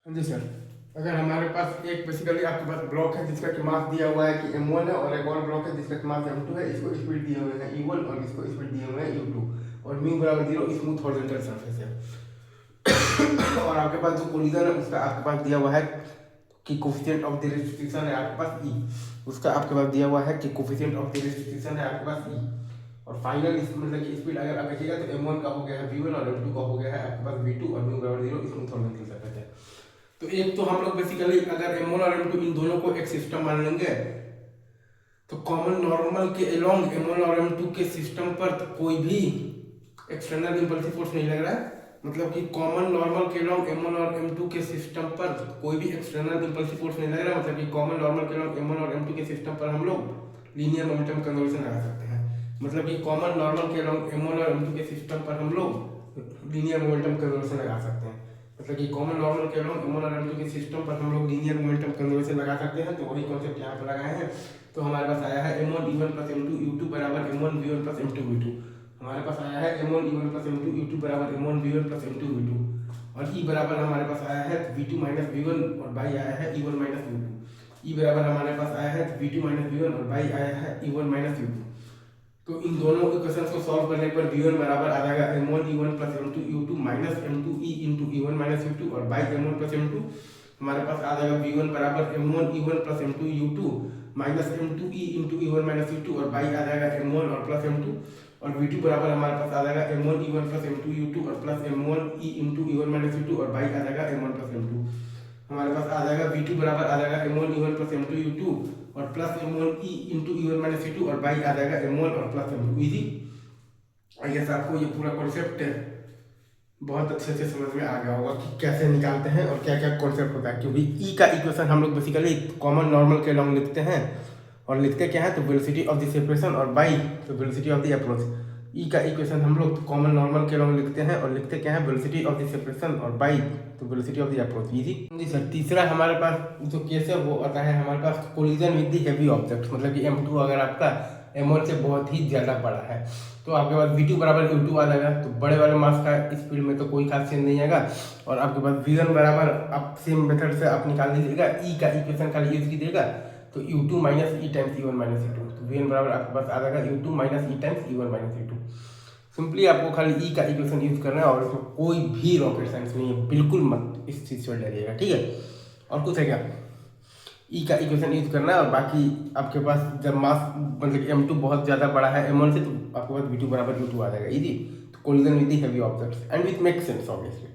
जी sir, अगर हमारे पास एक बेसिकली आपके पास ब्लॉक है जिसका कि मास दिया हुआ है कि m1 है, और एक और ब्लॉक है जिसका कि मास m2 है, इसको स्पीड दिए हुए हैं e1 और इसको स्पीड दिए हुए हैं u2, और म्यू बराबर 0 स्मूथ हॉरिजॉन्टल सरफेस है। और आपके पास जो कोलिजन है उसका आपके पास दिया हुआ है कि कोफिशिएंट ऑफ द रिस्ट्रिक्शन है आपके पास e, उसका आपके पास दिया हुआ है कि कोफिशिएंट ऑफ द रिस्ट्रिक्शन है आपके पास e, और फाइनल मतलब कि स्पीड अगर आप देखिएगा तो m1 का हो गया है v1 और m2 का हो गया है आपके पास v2, और म्यू बराबर 0 स्मूथ हॉरिजॉन्टल सरफेस है। तो एक तो हम लोग बेसिकली अगर m1 और m2 इन दोनों को एक सिस्टम मान लेंगे तो कॉमन नॉर्मल के अलोंग m1 और m2 के सिस्टम पर तो कोई भी एक्सटर्नल इम्पल्सिव फोर्स नहीं लग रहा है, मतलब कि कॉमन नॉर्मल के अलोंग m1 और m2 के सिस्टम पर कोई भी एक्सटर्नल इम्पल्सिव फोर्स नहीं लग रहा है, मतलब कि कॉमन नॉर्मल के अलोंग m1 और m2 के सिस्टम पर हम लोग लीनियर मोमेंटम कंजर्वेशन लगा सकते हैं। मतलब कि कॉमन नॉर्मल के अलोंग m1 और m2 के सिस्टम पर हम लोग लीनियर मोमेंटम कंजर्वेशन लगा सकते हैं। मतलब कि कॉमन नॉर्मल के अलोंग m1 और m2 के सिस्टम पर हम लोग लीनियर मोमेंटम कंजर्वेशन लगा सकते हैं। तो वही कॉन्सेप्ट यहाँ पर लगाए हैं। तो हमारे पास आया है m1 e1 plus m2 u2 बराबर m1 v1 plus m2 v2। हमारे पास आया है m1 e1 plus m2 u2 बराबर m1 v1 plus m2 v2, और e बराबर हमारे पास आया है v2 माइनस v1, और बाई आया है e1 माइनस u2। e बराबर हमारे पास आया है v2 माइनस v1 और बाई आया है e1 माइनस u2। तो इन दोनों इक्वेशंस को सॉल्व करने पर v1 बराबर आ जाएगा m1 e1 plus m2 u2 minus m2 e into e1 minus u2, और बाई m1 प्लस m2 हमारे पास आ जाएगा v1 बराबर m1 e1 plus m2 u2 minus m2 e into e1 minus u2, और by आ जाएगा m1 और plus m2, और v2 बराबर हमारे पास आ जाएगा m1 e1 plus m2 u2 और plus m1 e into e1 minus u2, और बाई आ जाएगा m1 प्लस m2। हमारे पास आ जाएगा v2 बराबर आ जाएगा m1 e1 plus m2 u2 और plus m1 e into e1 minus u2, और बाई आ जाएगा m1 और plus m2। Easy, I guess आपको ये पूरा कॉन्सेप्ट बहुत अच्छे से समझ में आ गया होगा कि कैसे निकालते हैं और क्या क्या कॉन्सेप्ट होता है, क्योंकि ई का इक्वेशन हम लोग बेसिकली कॉमन नॉर्मल के लॉन्ग लिखते हैं, और लिखते क्या है तो वेलोसिटी ऑफ द सेपरेशन और बाई तो वेलोसिटी ऑफ द अप्रोच। ई का इक्वेशन हम लोग कॉमन नॉर्मल के लॉन्ग लिखते हैं और लिखते क्या है वेलोसिटी ऑफ द सेपरेशन और बाई तो velocity of the approach. Easy जी सर। तीसरा हमारे पास जो केस है वो आता है हमारे पास collision with the heavy object, मतलब कि m2 अगर आपका m1 से बहुत ही ज़्यादा बड़ा है तो आपके पास v2 बराबर u2 आ जाएगा। तो बड़े वाले मास का स्पीड में तो कोई खास चेंज नहीं आएगा, और आपके पास v1 बराबर आप सेम मेथड से आप निकाल दीजिएगा, e का इक्वेशन खाली यूज कीजिएगा तो u2 minus e times e1 minus e2, तो v1 बराबर आपके पास आ जाएगा u2 minus e times e1 minus e2। Simply आपको खाली e का इक्वेशन यूज करना है, और इसमें कोई भी रॉकेट साइंस नहीं है, बिल्कुल मत इस चीज़ से डरिएगा, ठीक है। और कुछ है क्या, ई का इक्वेशन यूज करना है, और बाकी आपके पास जब मास मतलब m2 बहुत ज़्यादा बड़ा है m1 से तो आपके पास v2 बराबर u2 आ जाएगा। इजी, तो collision with the heavy objects and with make sense obviously.